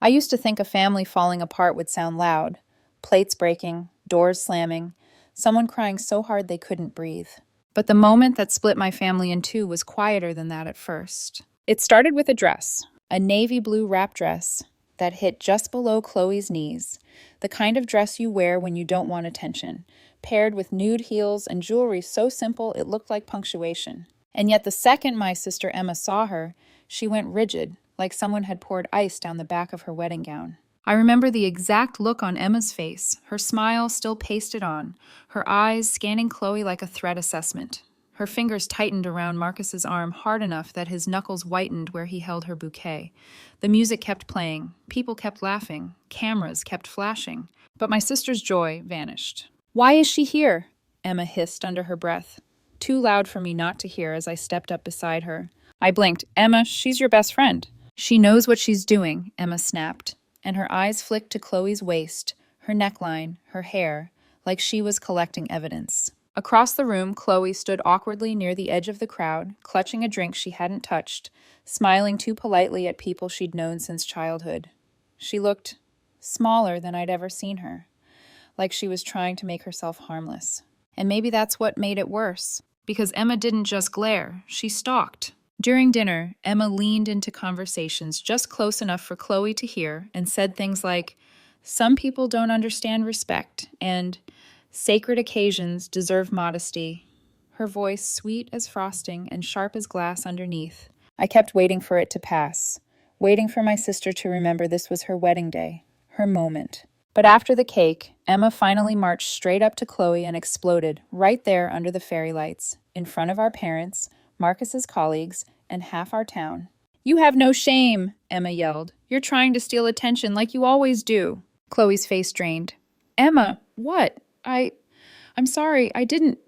I used to think a family falling apart would sound loud. Plates breaking, doors slamming, someone crying so hard they couldn't breathe. But the moment that split my family in two was quieter than that at first. It started with a dress, a navy blue wrap dress that hit just below Chloe's knees, the kind of dress you wear when you don't want attention, paired with nude heels and jewelry so simple it looked like punctuation. And yet the second my sister Emma saw her, she went rigid, like someone had poured ice down the back of her wedding gown. I remember the exact look on Emma's face, her smile still pasted on, her eyes scanning Chloe like a threat assessment. Her fingers tightened around Marcus's arm hard enough that his knuckles whitened where he held her bouquet. The music kept playing, people kept laughing, cameras kept flashing, but my sister's joy vanished. "Why is she here?" Emma hissed under her breath, too loud for me not to hear as I stepped up beside her. I blinked. "Emma, she's your best friend." "She knows what she's doing," Emma snapped, and her eyes flicked to Chloe's waist, her neckline, her hair, like she was collecting evidence. Across the room, Chloe stood awkwardly near the edge of the crowd, clutching a drink she hadn't touched, smiling too politely at people she'd known since childhood. She looked smaller than I'd ever seen her, like she was trying to make herself harmless. And maybe that's what made it worse, because Emma didn't just glare, she stalked. During dinner, Emma leaned into conversations just close enough for Chloe to hear and said things like, "Some people don't understand respect," and "Sacred occasions deserve modesty." Her voice sweet as frosting and sharp as glass underneath. I kept waiting for it to pass, waiting for my sister to remember this was her wedding day, her moment. But after the cake, Emma finally marched straight up to Chloe and exploded right there under the fairy lights, in front of our parents, Marcus's colleagues, and half our town. "You have no shame," Emma yelled. "You're trying to steal attention like you always do." Chloe's face drained. "Emma, what? I'm sorry, I didn't."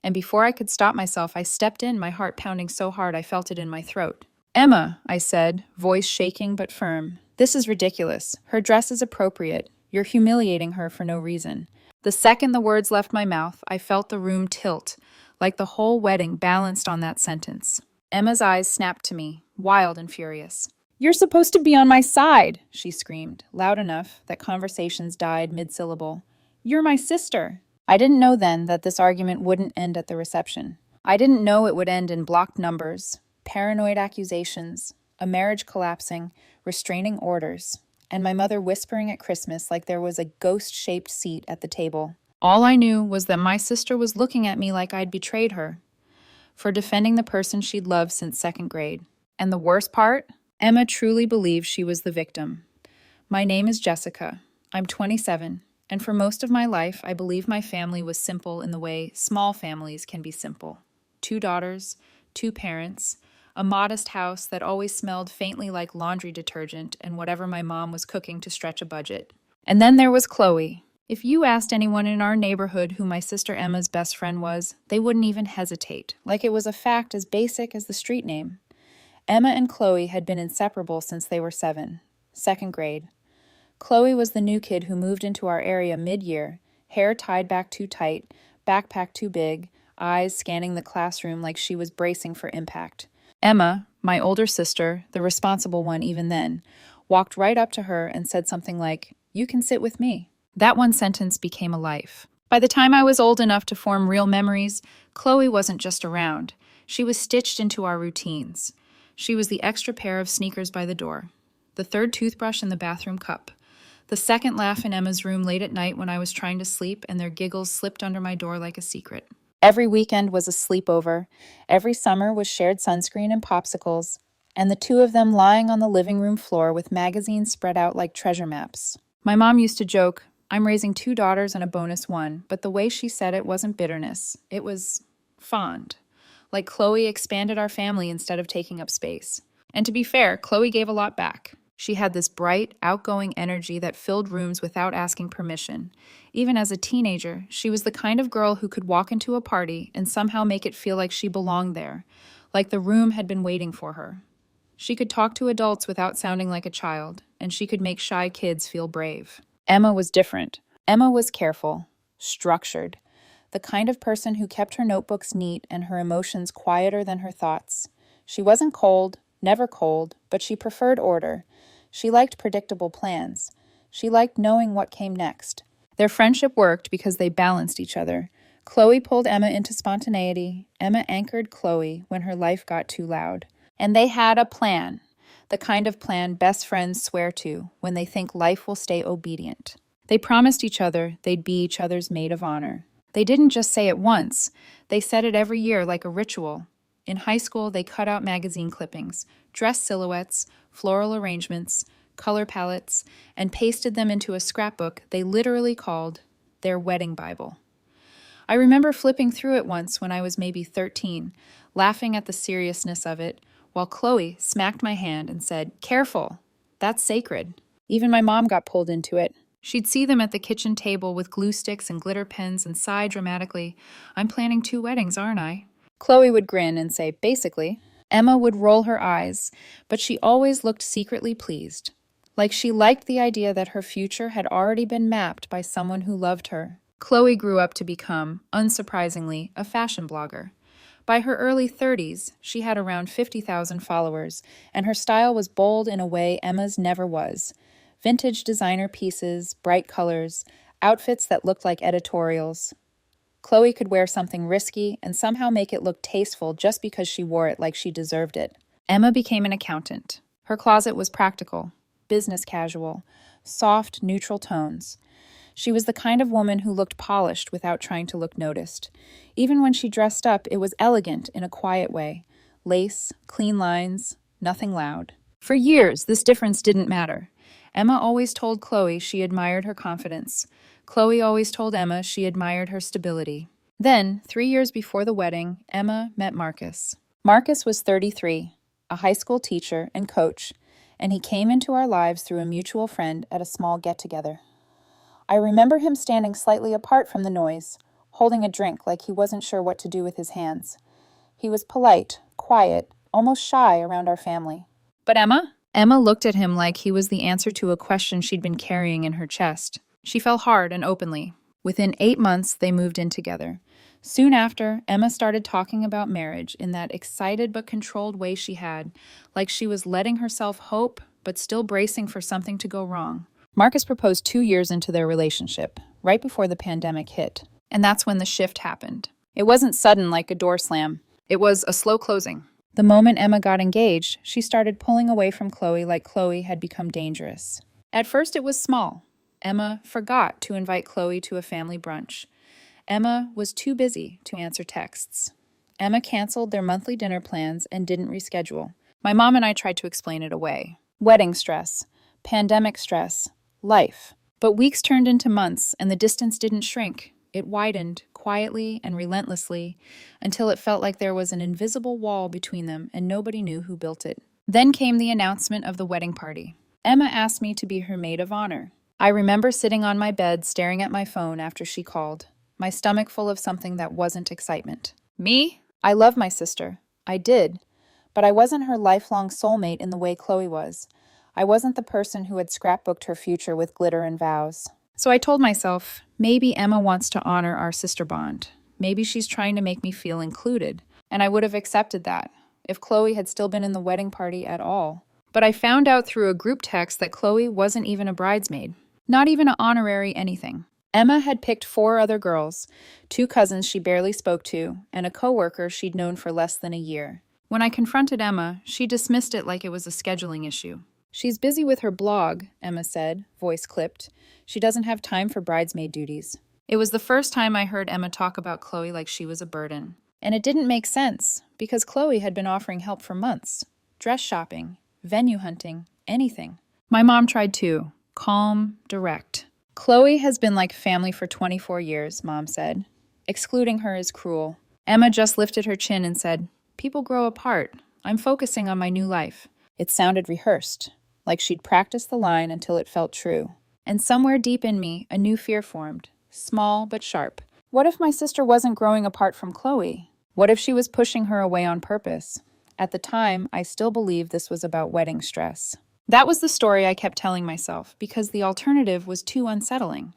And before I could stop myself, I stepped in, my heart pounding so hard I felt it in my throat. "Emma," I said, voice shaking but firm. "This is ridiculous. Her dress is appropriate. You're humiliating her for no reason." The second the words left my mouth, I felt the room tilt, like the whole wedding balanced on that sentence. Emma's eyes snapped to me, wild and furious. "You're supposed to be on my side," she screamed, loud enough that conversations died mid-syllable. "You're my sister." I didn't know then that this argument wouldn't end at the reception. I didn't know it would end in blocked numbers, paranoid accusations, a marriage collapsing, restraining orders, and my mother whispering at Christmas like there was a ghost-shaped seat at the table. All I knew was that my sister was looking at me like I'd betrayed her, for defending the person she'd loved since second grade. And the worst part? Emma truly believed she was the victim. My name is Jessica. I'm 27. And for most of my life, I believe my family was simple in the way small families can be simple. 2 daughters, 2 parents, a modest house that always smelled faintly like laundry detergent and whatever my mom was cooking to stretch a budget. And then there was Chloe. If you asked anyone in our neighborhood who my sister Emma's best friend was, they wouldn't even hesitate, like it was a fact as basic as the street name. Emma and Chloe had been inseparable since they were 7, second grade. Chloe was the new kid who moved into our area mid-year, hair tied back too tight, backpack too big, eyes scanning the classroom like she was bracing for impact. Emma, my older sister, the responsible one even then, walked right up to her and said something like, "You can sit with me." That one sentence became a life. By the time I was old enough to form real memories, Chloe wasn't just around. She was stitched into our routines. She was the extra pair of sneakers by the door, the third toothbrush in the bathroom cup, the second laugh in Emma's room late at night when I was trying to sleep and their giggles slipped under my door like a secret. Every weekend was a sleepover. Every summer was shared sunscreen and popsicles, and the two of them lying on the living room floor with magazines spread out like treasure maps. My mom used to joke, "I'm raising 2 daughters and a bonus one," but the way she said it wasn't bitterness. It was fond. Like Chloe expanded our family instead of taking up space. And to be fair, Chloe gave a lot back. She had this bright, outgoing energy that filled rooms without asking permission. Even as a teenager, she was the kind of girl who could walk into a party and somehow make it feel like she belonged there, like the room had been waiting for her. She could talk to adults without sounding like a child, and she could make shy kids feel brave. Emma was different. Emma was careful, structured, the kind of person who kept her notebooks neat and her emotions quieter than her thoughts. She wasn't cold, never cold, but she preferred order. She liked predictable plans. She liked knowing what came next. Their friendship worked because they balanced each other. Chloe pulled Emma into spontaneity. Emma anchored Chloe when her life got too loud. And they had a plan, the kind of plan best friends swear to when they think life will stay obedient. They promised each other they'd be each other's maid of honor. They didn't just say it once, they said it every year like a ritual. In high school, they cut out magazine clippings, dress silhouettes, floral arrangements, color palettes, and pasted them into a scrapbook they literally called their wedding Bible. I remember flipping through it once when I was maybe 13, laughing at the seriousness of it, while Chloe smacked my hand and said, "Careful, that's sacred." Even my mom got pulled into it. She'd see them at the kitchen table with glue sticks and glitter pens and sigh dramatically, "I'm planning 2 weddings, aren't I?" Chloe would grin and say, "Basically." Emma would roll her eyes, but she always looked secretly pleased, like she liked the idea that her future had already been mapped by someone who loved her. Chloe grew up to become, unsurprisingly, a fashion blogger. By her early 30s, she had around 50,000 followers, and her style was bold in a way Emma's never was. Vintage designer pieces, bright colors, outfits that looked like editorials. Chloe could wear something risky and somehow make it look tasteful just because she wore it like she deserved it. Emma became an accountant. Her closet was practical, business casual, soft, neutral tones. She was the kind of woman who looked polished without trying to look noticed. Even when she dressed up, it was elegant in a quiet way. Lace, clean lines, nothing loud. For years, this difference didn't matter. Emma always told Chloe she admired her confidence. Chloe always told Emma she admired her stability. Then, 3 years before the wedding, Emma met Marcus. Marcus was 33, a high school teacher and coach, and he came into our lives through a mutual friend at a small get-together. I remember him standing slightly apart from the noise, holding a drink like he wasn't sure what to do with his hands. He was polite, quiet, almost shy around our family. "But Emma?" Emma looked at him like he was the answer to a question she'd been carrying in her chest. She fell hard and openly. Within 8 months, they moved in together. Soon after, Emma started talking about marriage in that excited but controlled way she had, like she was letting herself hope, but still bracing for something to go wrong. Marcus proposed 2 years into their relationship, right before the pandemic hit. And that's when the shift happened. It wasn't sudden like a door slam. It was a slow closing. The moment Emma got engaged, she started pulling away from Chloe like Chloe had become dangerous. At first, it was small. Emma forgot to invite Chloe to a family brunch. Emma was too busy to answer texts. Emma canceled their monthly dinner plans and didn't reschedule. My mom and I tried to explain it away. Wedding stress, pandemic stress, life. But weeks turned into months, and the distance didn't shrink. It widened, quietly and relentlessly, until it felt like there was an invisible wall between them and nobody knew who built it. Then came the announcement of the wedding party. Emma asked me to be her maid of honor. I remember sitting on my bed staring at my phone after she called, my stomach full of something that wasn't excitement. Me? I love my sister. I did. But I wasn't her lifelong soulmate in the way Chloe was. I wasn't the person who had scrapbooked her future with glitter and vows. So I told myself, maybe Emma wants to honor our sister bond. Maybe she's trying to make me feel included. And I would have accepted that, if Chloe had still been in the wedding party at all. But I found out through a group text that Chloe wasn't even a bridesmaid. Not even an honorary anything. Emma had picked 4 other girls, 2 cousins she barely spoke to, and a coworker she'd known for less than a year. When I confronted Emma, she dismissed it like it was a scheduling issue. "She's busy with her blog," Emma said, voice clipped. "She doesn't have time for bridesmaid duties." It was the first time I heard Emma talk about Chloe like she was a burden. And it didn't make sense, because Chloe had been offering help for months. Dress shopping, venue hunting, anything. My mom tried too. Calm, direct. "Chloe has been like family for 24 years, Mom said. Excluding her is cruel." Emma just lifted her chin and said, "People grow apart. I'm focusing on my new life." It sounded rehearsed, like she'd practiced the line until it felt true. And somewhere deep in me, a new fear formed, small but sharp. What if my sister wasn't growing apart from Chloe? What if she was pushing her away on purpose? At the time, I still believed this was about wedding stress. That was the story I kept telling myself, because the alternative was too unsettling.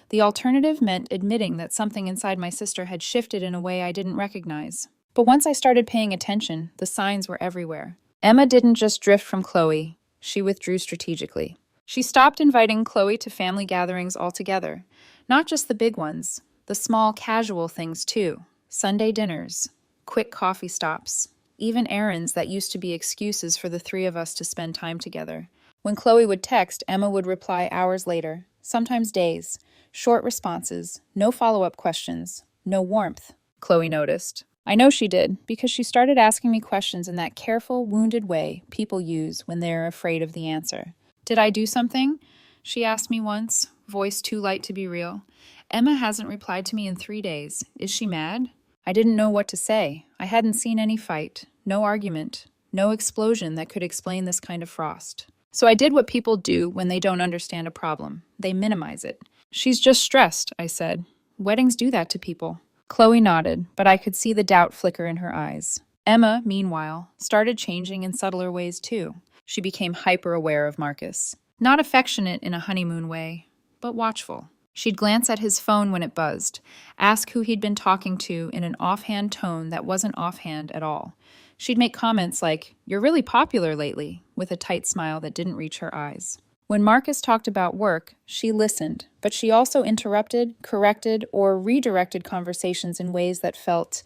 The alternative meant admitting that something inside my sister had shifted in a way I didn't recognize. But once I started paying attention, the signs were everywhere. Emma didn't just drift from Chloe. She withdrew strategically. She stopped inviting Chloe to family gatherings altogether. Not just the big ones, the small, casual things too. Sunday dinners, quick coffee stops, even errands that used to be excuses for the three of us to spend time together. When Chloe would text, Emma would reply hours later, sometimes days. Short responses, no follow-up questions, no warmth. Chloe noticed. I know she did, because she started asking me questions in that careful, wounded way people use when they're afraid of the answer. Did I do something? She asked me once, voice too light to be real. Emma hasn't replied to me in 3 days. Is she mad? I didn't know what to say. I hadn't seen any fight, no argument, no explosion that could explain this kind of frost. So I did what people do when they don't understand a problem. They minimize it. She's just stressed, I said. Weddings do that to people. Chloe nodded, but I could see the doubt flicker in her eyes. Emma, meanwhile, started changing in subtler ways too. She became hyper-aware of Marcus. Not affectionate in a honeymoon way, but watchful. She'd glance at his phone when it buzzed, ask who he'd been talking to in an offhand tone that wasn't offhand at all. She'd make comments like, "You're really popular lately," with a tight smile that didn't reach her eyes. When Marcus talked about work, she listened, but she also interrupted, corrected, or redirected conversations in ways that felt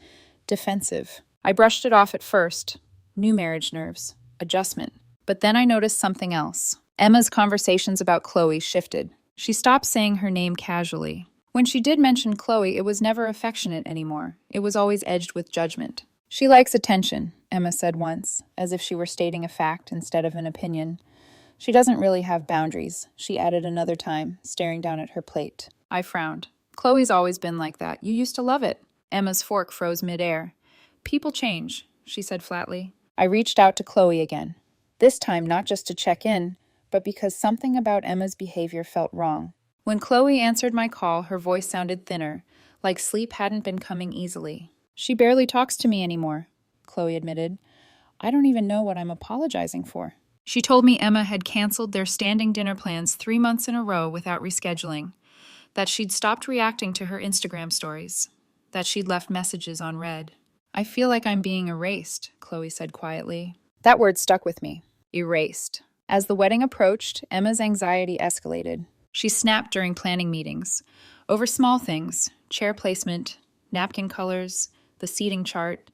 defensive. I brushed it off at first. New marriage nerves. Adjustment. But then I noticed something else. Emma's conversations about Chloe shifted. She stopped saying her name casually. When she did mention Chloe, it was never affectionate anymore. It was always edged with judgment. She likes attention, Emma said once, as if she were stating a fact instead of an opinion. She doesn't really have boundaries, she added another time, staring down at her plate. I frowned. Chloe's always been like that. You used to love it. Emma's fork froze midair. People change, she said flatly. I reached out to Chloe again. This time not just to check in, but because something about Emma's behavior felt wrong. When Chloe answered my call, her voice sounded thinner, like sleep hadn't been coming easily. She barely talks to me anymore, Chloe admitted. I don't even know what I'm apologizing for. She told me Emma had canceled their standing dinner plans 3 months in a row without rescheduling, that she'd stopped reacting to her Instagram stories, that she'd left messages unread. I feel like I'm being erased, Chloe said quietly. That word stuck with me. Erased. As the wedding approached, Emma's anxiety escalated. She snapped during planning meetings, over small things, chair placement, napkin colors, the seating chart.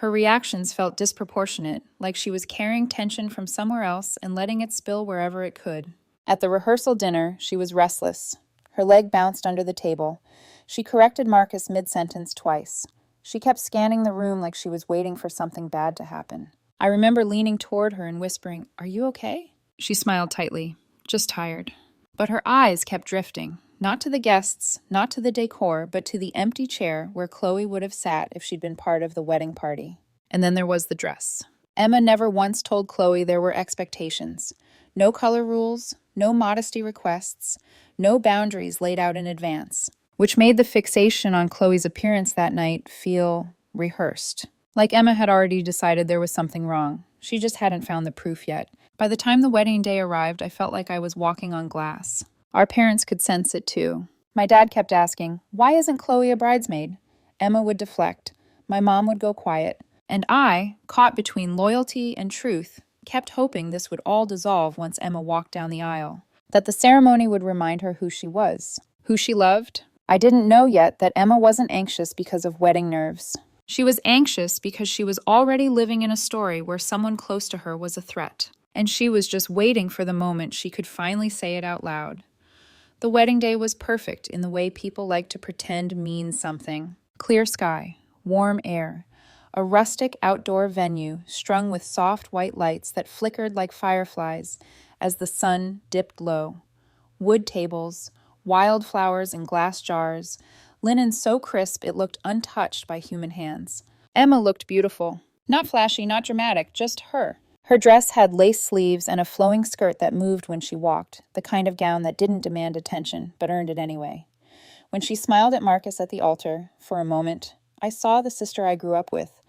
Her reactions felt disproportionate, like she was carrying tension from somewhere else and letting it spill wherever it could. At the rehearsal dinner, she was restless. Her leg bounced under the table. She corrected Marcus mid-sentence twice. She kept scanning the room like she was waiting for something bad to happen. I remember leaning toward her and whispering, "Are you okay?" She smiled tightly, just tired. But her eyes kept drifting, not to the guests, not to the decor, but to the empty chair where Chloe would have sat if she'd been part of the wedding party. And then there was the dress. Emma never once told Chloe there were expectations. No color rules, no modesty requests, no boundaries laid out in advance, which made the fixation on Chloe's appearance that night feel rehearsed. Like Emma had already decided there was something wrong. She just hadn't found the proof yet. By the time the wedding day arrived, I felt like I was walking on glass. Our parents could sense it too. My dad kept asking, "Why isn't Chloe a bridesmaid?" Emma would deflect. My mom would go quiet. And I, caught between loyalty and truth, kept hoping this would all dissolve once Emma walked down the aisle. That the ceremony would remind her who she was, who she loved. I didn't know yet that Emma wasn't anxious because of wedding nerves. She was anxious because she was already living in a story where someone close to her was a threat. And she was just waiting for the moment she could finally say it out loud. The wedding day was perfect in the way people like to pretend means something. Clear sky, warm air, a rustic outdoor venue strung with soft white lights that flickered like fireflies as the sun dipped low. Wood tables, wildflowers in glass jars, linen so crisp it looked untouched by human hands. Emma looked beautiful. Not flashy, not dramatic, just her. Her dress had lace sleeves and a flowing skirt that moved when she walked, the kind of gown that didn't demand attention, but earned it anyway. When she smiled at Marcus at the altar, for a moment, I saw the sister I grew up with,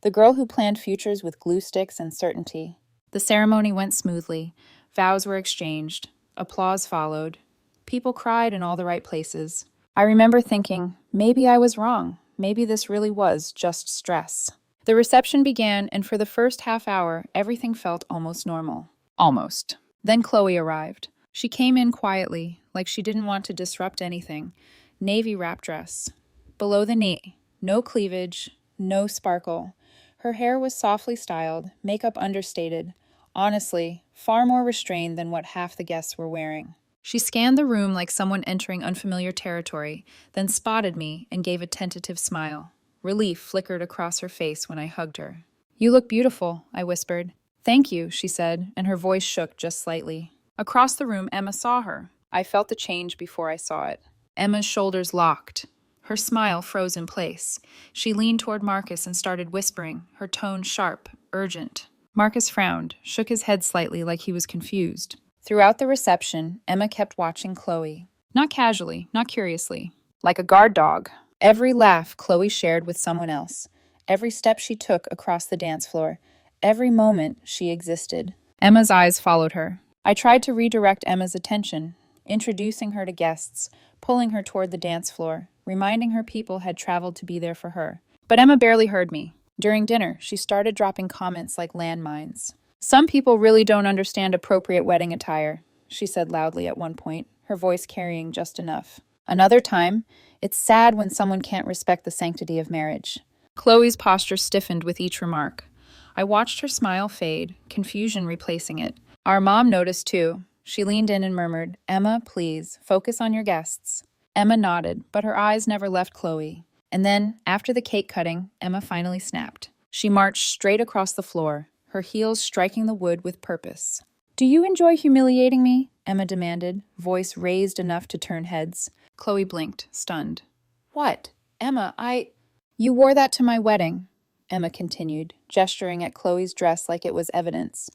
the girl who planned futures with glue sticks and certainty. The ceremony went smoothly. Vows were exchanged. Applause followed. People cried in all the right places. I remember thinking, maybe I was wrong. Maybe this really was just stress. The reception began, and for the first half hour, everything felt almost normal. Almost. Then Chloe arrived. She came in quietly, like she didn't want to disrupt anything. Navy wrap dress. Below the knee. No cleavage, no sparkle. Her hair was softly styled, makeup understated. Honestly, far more restrained than what half the guests were wearing. She scanned the room like someone entering unfamiliar territory, then spotted me and gave a tentative smile. Relief flickered across her face when I hugged her. "You look beautiful," I whispered. "Thank you," she said, and her voice shook just slightly. Across the room, Emma saw her. I felt the change before I saw it. Emma's shoulders locked. Her smile froze in place. She leaned toward Marcus and started whispering, her tone sharp, urgent. Marcus frowned, shook his head slightly like he was confused. Throughout the reception, Emma kept watching Chloe. Not casually, not curiously. Like a guard dog. Every laugh Chloe shared with someone else. Every step she took across the dance floor. Every moment she existed. Emma's eyes followed her. I tried to redirect Emma's attention, introducing her to guests, pulling her toward the dance floor, reminding her people had traveled to be there for her. But Emma barely heard me. During dinner, she started dropping comments like landmines. "Some people really don't understand appropriate wedding attire," she said loudly at one point, her voice carrying just enough. Another time, "It's sad when someone can't respect the sanctity of marriage." Chloe's posture stiffened with each remark. I watched her smile fade, confusion replacing it. Our mom noticed too. She leaned in and murmured, "Emma, please, focus on your guests." Emma nodded, but her eyes never left Chloe. And then, after the cake cutting, Emma finally snapped. She marched straight across the floor, her heels striking the wood with purpose. "Do you enjoy humiliating me?" Emma demanded, voice raised enough to turn heads. Chloe blinked, stunned. "What? Emma, You wore that to my wedding," Emma continued, gesturing at Chloe's dress like it was evidence.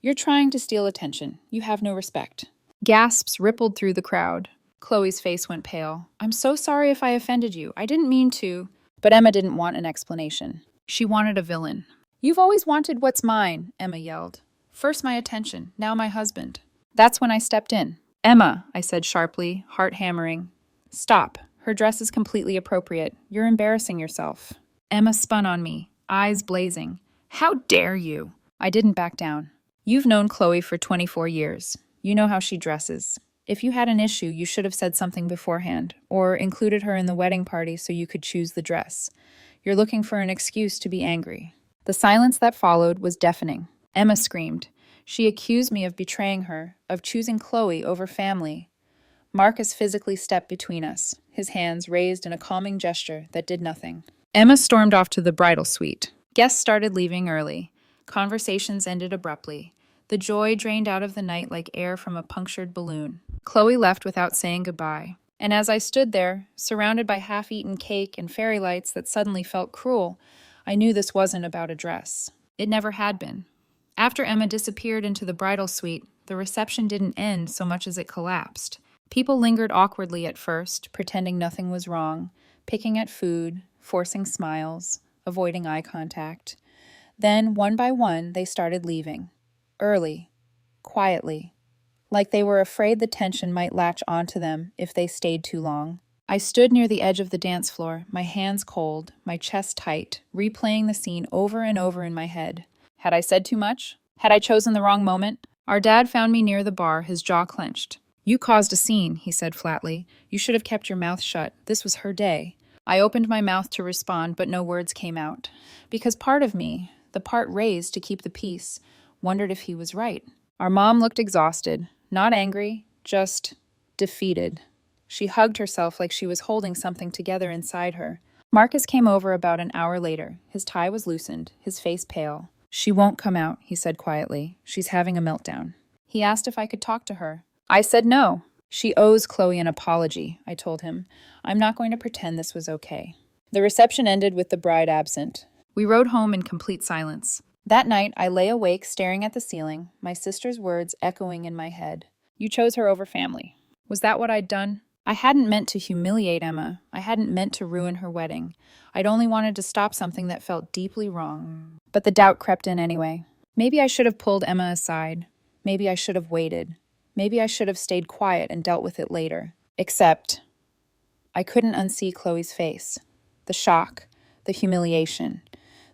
"You're trying to steal attention. You have no respect." Gasps rippled through the crowd. Chloe's face went pale. "I'm so sorry if I offended you. I didn't mean to." But Emma didn't want an explanation. She wanted a villain. "You've always wanted what's mine," Emma yelled. "First my attention, now my husband." That's when I stepped in. "Emma," I said sharply, heart hammering. "Stop. Her dress is completely appropriate. You're embarrassing yourself." Emma spun on me, eyes blazing. "How dare you?" I didn't back down. "You've known Chloe for 24 years. You know how she dresses. If you had an issue, you should have said something beforehand, or included her in the wedding party so you could choose the dress. You're looking for an excuse to be angry." The silence that followed was deafening. Emma screamed. She accused me of betraying her, of choosing Chloe over family. Marcus physically stepped between us, his hands raised in a calming gesture that did nothing. Emma stormed off to the bridal suite. Guests started leaving early. Conversations ended abruptly. The joy drained out of the night like air from a punctured balloon. Chloe left without saying goodbye. And as I stood there, surrounded by half-eaten cake and fairy lights that suddenly felt cruel, I knew this wasn't about a dress. It never had been. After Emma disappeared into the bridal suite, the reception didn't end so much as it collapsed. People lingered awkwardly at first, pretending nothing was wrong, picking at food, forcing smiles, avoiding eye contact. Then, one by one, they started leaving. Early, quietly, like they were afraid the tension might latch onto them if they stayed too long. I stood near the edge of the dance floor, my hands cold, my chest tight, replaying the scene over and over in my head. Had I said too much? Had I chosen the wrong moment? Our dad found me near the bar, his jaw clenched. "You caused a scene," he said flatly. "You should have kept your mouth shut. This was her day." I opened my mouth to respond, but no words came out. Because part of me, the part raised to keep the peace, wondered if he was right. Our mom looked exhausted, not angry, just defeated. She hugged herself like she was holding something together inside her. Marcus came over about an hour later. His tie was loosened, his face pale. "She won't come out," he said quietly. "She's having a meltdown." He asked if I could talk to her. I said no. "She owes Chloe an apology," I told him. "I'm not going to pretend this was okay." The reception ended with the bride absent. We rode home in complete silence. That night, I lay awake staring at the ceiling, my sister's words echoing in my head. "You chose her over family." Was that what I'd done? I hadn't meant to humiliate Emma. I hadn't meant to ruin her wedding. I'd only wanted to stop something that felt deeply wrong. But the doubt crept in anyway. Maybe I should have pulled Emma aside. Maybe I should have waited. Maybe I should have stayed quiet and dealt with it later. Except, I couldn't unsee Chloe's face. The shock, the humiliation,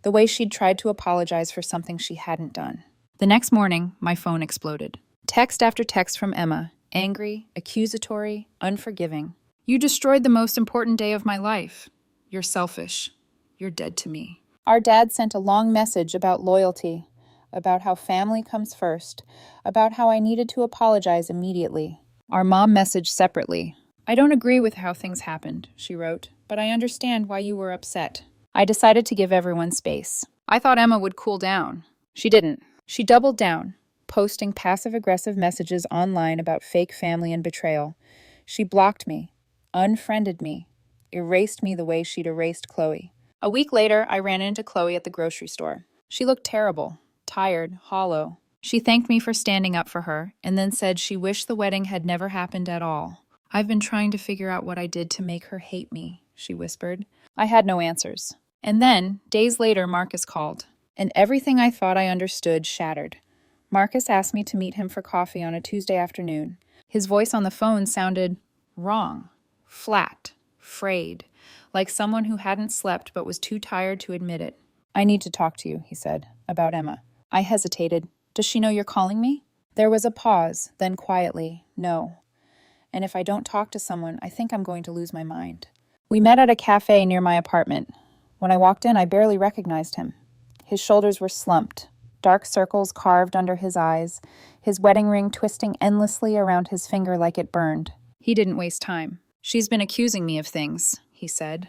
the way she'd tried to apologize for something she hadn't done. The next morning, my phone exploded. Text after text from Emma, angry, accusatory, unforgiving. You destroyed the most important day of my life. You're selfish. You're dead to me. Our dad sent a long message about loyalty, about how family comes first, about how I needed to apologize immediately. Our mom messaged separately. I don't agree with how things happened, she wrote, but I understand why you were upset. I decided to give everyone space. I thought Emma would cool down. She didn't. She doubled down, posting passive-aggressive messages online about fake family and betrayal. She blocked me, unfriended me, erased me the way she'd erased Chloe. A week later, I ran into Chloe at the grocery store. She looked terrible, tired, hollow. She thanked me for standing up for her, and then said she wished the wedding had never happened at all. I've been trying to figure out what I did to make her hate me, she whispered. I had no answers. And then, days later, Marcus called, and everything I thought I understood shattered. Marcus asked me to meet him for coffee on a Tuesday afternoon. His voice on the phone sounded wrong, flat, frayed, like someone who hadn't slept but was too tired to admit it. I need to talk to you, he said, about Emma. I hesitated. Does she know you're calling me? There was a pause, then quietly, no. And if I don't talk to someone, I think I'm going to lose my mind. We met at a cafe near my apartment. When I walked in, I barely recognized him. His shoulders were slumped, dark circles carved under his eyes, his wedding ring twisting endlessly around his finger like it burned. He didn't waste time. She's been accusing me of things, he said.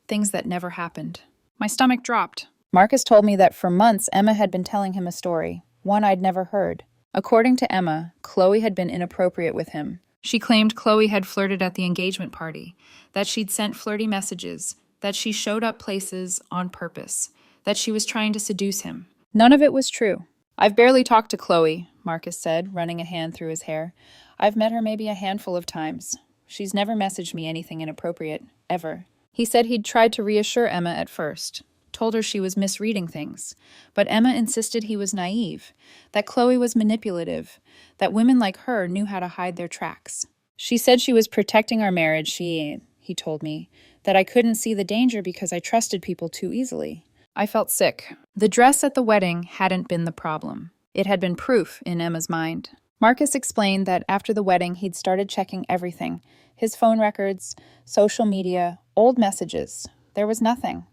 Things that never happened. My stomach dropped. Marcus told me that for months Emma had been telling him a story, one I'd never heard. According to Emma, Chloe had been inappropriate with him. She claimed Chloe had flirted at the engagement party, that she'd sent flirty messages, that she showed up places on purpose, that she was trying to seduce him. None of it was true. I've barely talked to Chloe, Marcus said, running a hand through his hair. I've met her maybe a handful of times. She's never messaged me anything inappropriate, ever. He said he'd tried to reassure Emma at first, told her she was misreading things, but Emma insisted he was naive, that Chloe was manipulative, that women like her knew how to hide their tracks. She said she was protecting our marriage, he told me, that I couldn't see the danger because I trusted people too easily. I felt sick. The dress at the wedding hadn't been the problem. It had been proof in Emma's mind. Marcus explained that after the wedding, he'd started checking everything. His phone records, social media, old messages. There was nothing.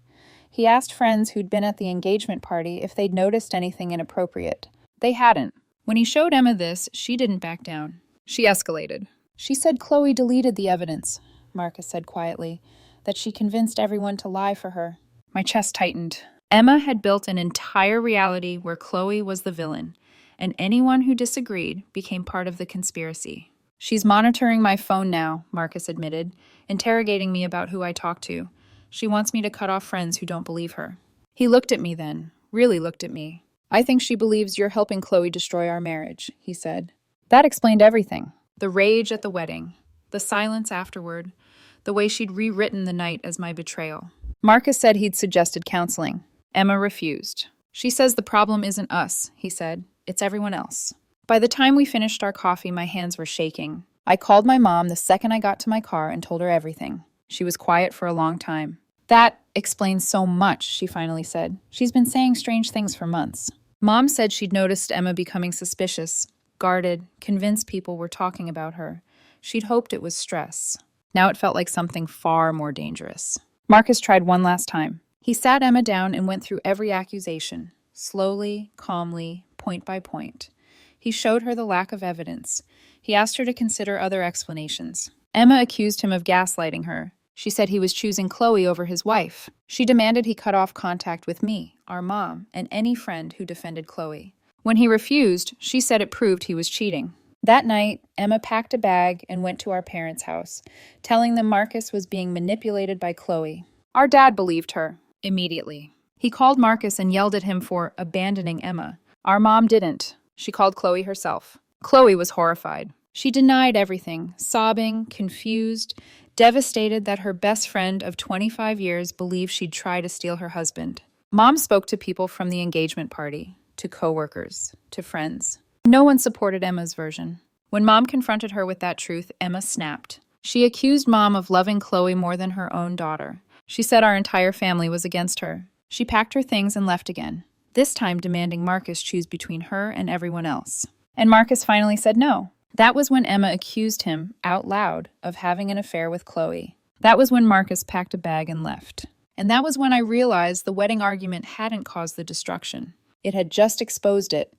He asked friends who'd been at the engagement party if they'd noticed anything inappropriate. They hadn't. When he showed Emma this, she didn't back down. She escalated. She said Chloe deleted the evidence, Marcus said quietly, that she convinced everyone to lie for her. My chest tightened. Emma had built an entire reality where Chloe was the villain, and anyone who disagreed became part of the conspiracy. She's monitoring my phone now, Marcus admitted, interrogating me about who I talk to. She wants me to cut off friends who don't believe her. He looked at me then, really looked at me. I think she believes you're helping Chloe destroy our marriage, he said. That explained everything. The rage at the wedding, the silence afterward, the way she'd rewritten the night as my betrayal. Marcus said he'd suggested counseling. Emma refused. She says the problem isn't us, he said. It's everyone else. By the time we finished our coffee, my hands were shaking. I called my mom the second I got to my car and told her everything. She was quiet for a long time. That explains so much, she finally said. She's been saying strange things for months. Mom said she'd noticed Emma becoming suspicious, guarded, convinced people were talking about her. She'd hoped it was stress. Now it felt like something far more dangerous. Marcus tried one last time. He sat Emma down and went through every accusation, slowly, calmly, point by point. He showed her the lack of evidence. He asked her to consider other explanations. Emma accused him of gaslighting her. She said he was choosing Chloe over his wife. She demanded he cut off contact with me, our mom, and any friend who defended Chloe. When he refused, she said it proved he was cheating. That night, Emma packed a bag and went to our parents' house, telling them Marcus was being manipulated by Chloe. Our dad believed her, immediately. He called Marcus and yelled at him for abandoning Emma. Our mom didn't. She called Chloe herself. Chloe was horrified. She denied everything, sobbing, confused, devastated that her best friend of 25 years believed she'd try to steal her husband. Mom spoke to people from the engagement party, to coworkers, to friends. No one supported Emma's version. When Mom confronted her with that truth, Emma snapped. She accused Mom of loving Chloe more than her own daughter. She said our entire family was against her. She packed her things and left again. this time demanding Marcus choose between her and everyone else. And Marcus finally said no. That was when Emma accused him, out loud, of having an affair with Chloe. That was when Marcus packed a bag and left. And that was when I realized the wedding argument hadn't caused the destruction. It had just exposed it.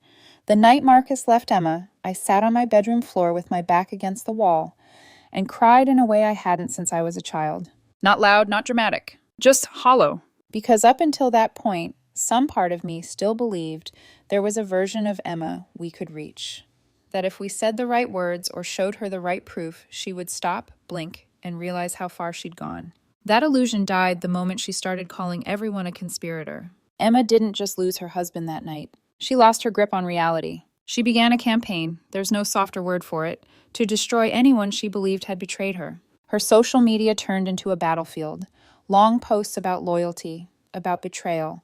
The night Marcus left Emma, I sat on my bedroom floor with my back against the wall and cried in a way I hadn't since I was a child. Not loud, not dramatic, just hollow. Because up until that point, some part of me still believed there was a version of Emma we could reach. That if we said the right words or showed her the right proof, she would stop, blink, and realize how far she'd gone. That illusion died the moment she started calling everyone a conspirator. Emma didn't just lose her husband that night. She lost her grip on reality. She began a campaign, there's no softer word for it, to destroy anyone she believed had betrayed her. Her social media turned into a battlefield. Long posts about loyalty, about betrayal,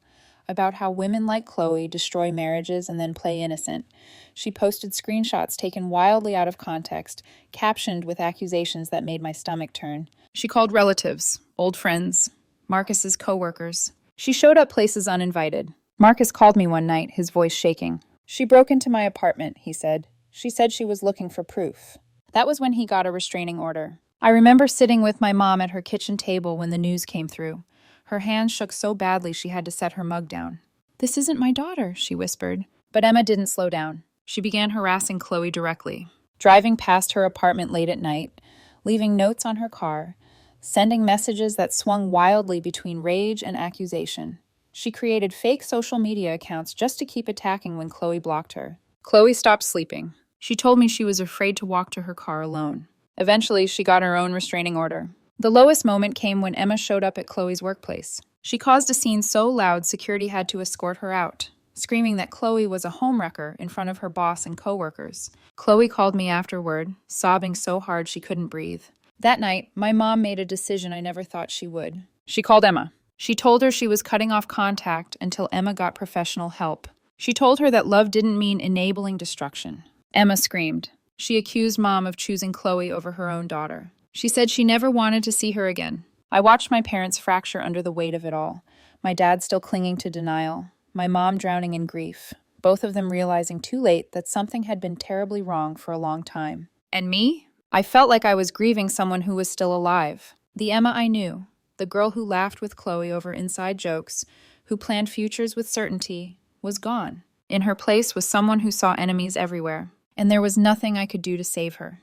about how women like Chloe destroy marriages and then play innocent. She posted screenshots taken wildly out of context, captioned with accusations that made my stomach turn. She called relatives, old friends, Marcus's coworkers. She showed up places uninvited. Marcus called me one night, his voice shaking. She broke into my apartment, he said. She said she was looking for proof. That was when he got a restraining order. I remember sitting with my mom at her kitchen table when the news came through. Her hands shook so badly she had to set her mug down. "This isn't my daughter," she whispered. But Emma didn't slow down. She began harassing Chloe directly, driving past her apartment late at night, leaving notes on her car, sending messages that swung wildly between rage and accusation. She created fake social media accounts just to keep attacking when Chloe blocked her. Chloe stopped sleeping. She told me she was afraid to walk to her car alone. Eventually, she got her own restraining order. The lowest moment came when Emma showed up at Chloe's workplace. She caused a scene so loud security had to escort her out, screaming that Chloe was a homewrecker in front of her boss and coworkers. Chloe called me afterward, sobbing so hard she couldn't breathe. That night, my mom made a decision I never thought she would. She called Emma. She told her she was cutting off contact until Emma got professional help. She told her that love didn't mean enabling destruction. Emma screamed. She accused Mom of choosing Chloe over her own daughter. She said she never wanted to see her again. I watched my parents fracture under the weight of it all. My dad still clinging to denial. My mom drowning in grief. Both of them realizing too late that something had been terribly wrong for a long time. And me? I felt like I was grieving someone who was still alive. The Emma I knew. The girl who laughed with Chloe over inside jokes, who planned futures with certainty, was gone. In her place was someone who saw enemies everywhere. And there was nothing I could do to save her.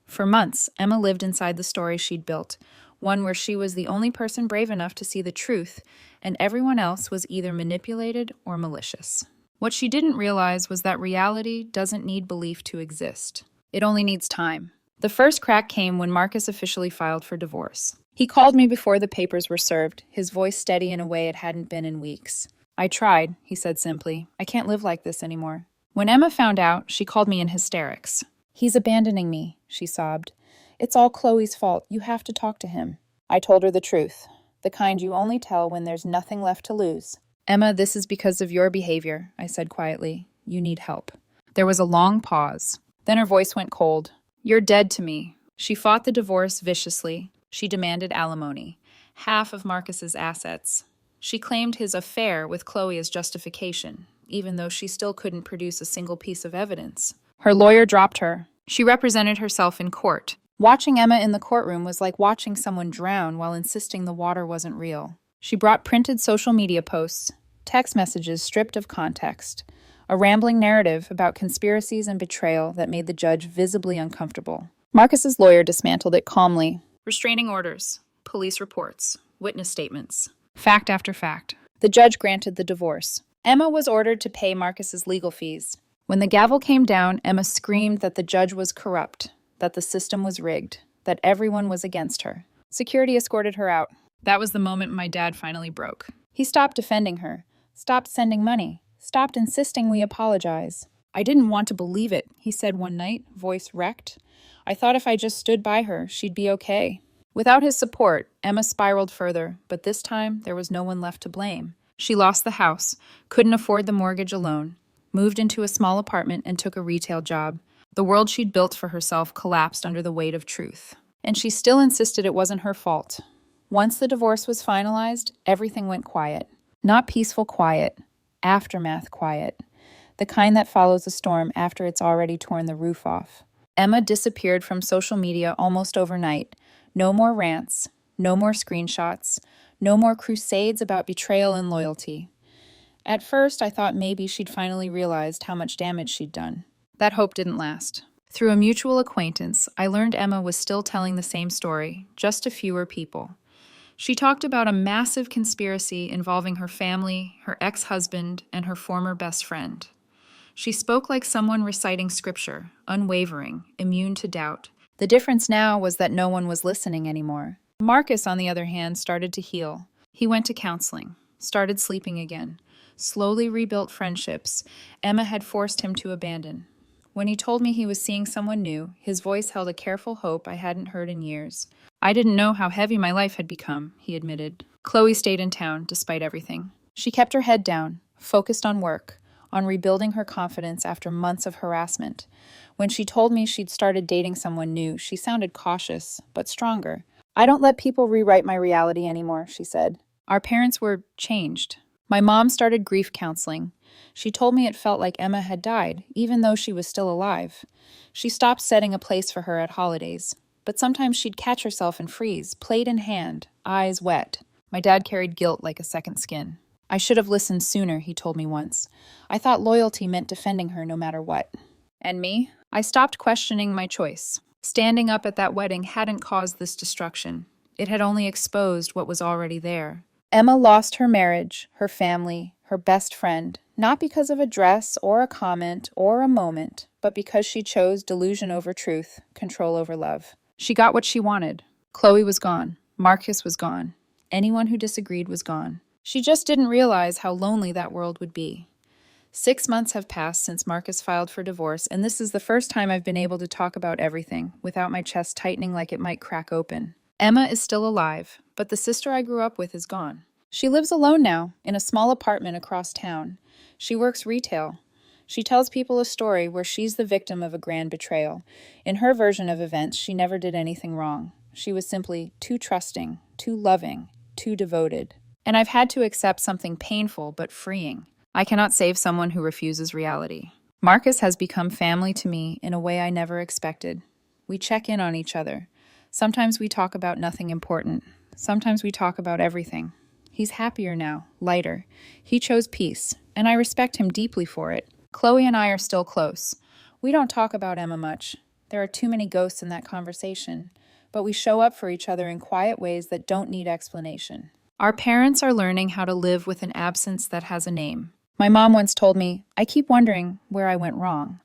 For months, Emma lived inside the story she'd built, one where she was the only person brave enough to see the truth, and everyone else was either manipulated or malicious. What she didn't realize was that reality doesn't need belief to exist. It only needs time. The first crack came when Marcus officially filed for divorce. He called me before the papers were served, his voice steady in a way it hadn't been in weeks. "I tried," he said simply. "I can't live like this anymore." When Emma found out, she called me in hysterics. "He's abandoning me," she sobbed. "It's all Chloe's fault. You have to talk to him." I told her the truth, the kind you only tell when there's nothing left to lose. "Emma, this is because of your behavior," I said quietly. "You need help." There was a long pause. Then her voice went cold. "You're dead to me." She fought the divorce viciously. She demanded alimony, half of Marcus's assets. She claimed his affair with Chloe as justification, even though she still couldn't produce a single piece of evidence. Her lawyer dropped her. She represented herself in court. Watching Emma in the courtroom was like watching someone drown while insisting the water wasn't real. She brought printed social media posts, text messages stripped of context, a rambling narrative about conspiracies and betrayal that made the judge visibly uncomfortable. Marcus's lawyer dismantled it calmly. Restraining orders, police reports, witness statements, fact after fact. The judge granted the divorce. Emma was ordered to pay Marcus's legal fees. When the gavel came down, Emma screamed that the judge was corrupt, that the system was rigged, that everyone was against her. Security escorted her out. That was the moment my dad finally broke. He stopped defending her, stopped sending money, stopped insisting we apologize. "I didn't want to believe it," he said one night, voice wrecked. "I thought if I just stood by her, she'd be okay." Without his support, Emma spiraled further, but this time there was no one left to blame. She lost the house, couldn't afford the mortgage alone, moved into a small apartment and took a retail job. The world she'd built for herself collapsed under the weight of truth. And she still insisted it wasn't her fault. Once the divorce was finalized, everything went quiet. Not peaceful quiet, aftermath quiet, the kind that follows a storm after it's already torn the roof off. Emma disappeared from social media almost overnight. No more rants, no more screenshots, no more crusades about betrayal and loyalty. At first, I thought maybe she'd finally realized how much damage she'd done. That hope didn't last. Through a mutual acquaintance, I learned Emma was still telling the same story, just to fewer people. She talked about a massive conspiracy involving her family, her ex-husband, and her former best friend. She spoke like someone reciting scripture, unwavering, immune to doubt. The difference now was that no one was listening anymore. Marcus, on the other hand, started to heal. He went to counseling, started sleeping again, slowly rebuilt friendships Emma had forced him to abandon. When he told me he was seeing someone new, his voice held a careful hope I hadn't heard in years. I didn't know how heavy my life had become, he admitted. Chloe stayed in town, despite everything. She kept her head down, focused on work, on rebuilding her confidence after months of harassment. When she told me she'd started dating someone new, she sounded cautious, but stronger. I don't let people rewrite my reality anymore, she said. Our parents were changed. My mom started grief counseling. She told me it felt like Emma had died, even though she was still alive. She stopped setting a place for her at holidays, but sometimes she'd catch herself and freeze, plate in hand, eyes wet. My dad carried guilt like a second skin. I should have listened sooner, he told me once. I thought loyalty meant defending her no matter what. And me? I stopped questioning my choice. Standing up at that wedding hadn't caused this destruction. It had only exposed what was already there. Emma lost her marriage, her family, her best friend, not because of a dress or a comment or a moment, but because she chose delusion over truth, control over love. She got what she wanted. Chloe was gone. Marcus was gone. Anyone who disagreed was gone. She just didn't realize how lonely that world would be. 6 months have passed since Marcus filed for divorce, and this is the first time I've been able to talk about everything without my chest tightening like it might crack open. Emma is still alive, but the sister I grew up with is gone. She lives alone now, in a small apartment across town. She works retail. She tells people a story where she's the victim of a grand betrayal. In her version of events, she never did anything wrong. She was simply too trusting, too loving, too devoted. And I've had to accept something painful but freeing. I cannot save someone who refuses reality. Marcus has become family to me in a way I never expected. We check in on each other. Sometimes we talk about nothing important. Sometimes we talk about everything. He's happier now, lighter. He chose peace, and I respect him deeply for it. Chloe and I are still close. We don't talk about Emma much. There are too many ghosts in that conversation. But we show up for each other in quiet ways that don't need explanation. Our parents are learning how to live with an absence that has a name. My mom once told me, I keep wondering where I went wrong.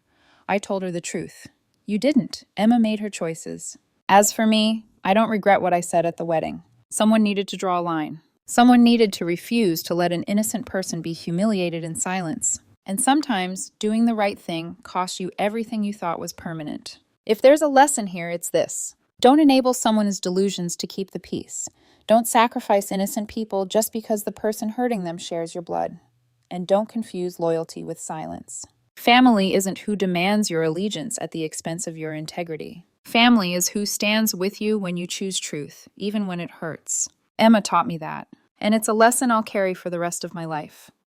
I told her the truth. You didn't. Emma made her choices. As for me, I don't regret what I said at the wedding. Someone needed to draw a line. Someone needed to refuse to let an innocent person be humiliated in silence. And sometimes, doing the right thing costs you everything you thought was permanent. If there's a lesson here, it's this. Don't enable someone's delusions to keep the peace. Don't sacrifice innocent people just because the person hurting them shares your blood. And don't confuse loyalty with silence. Family isn't who demands your allegiance at the expense of your integrity. Family is who stands with you when you choose truth, even when it hurts. Emma taught me that, and it's a lesson I'll carry for the rest of my life.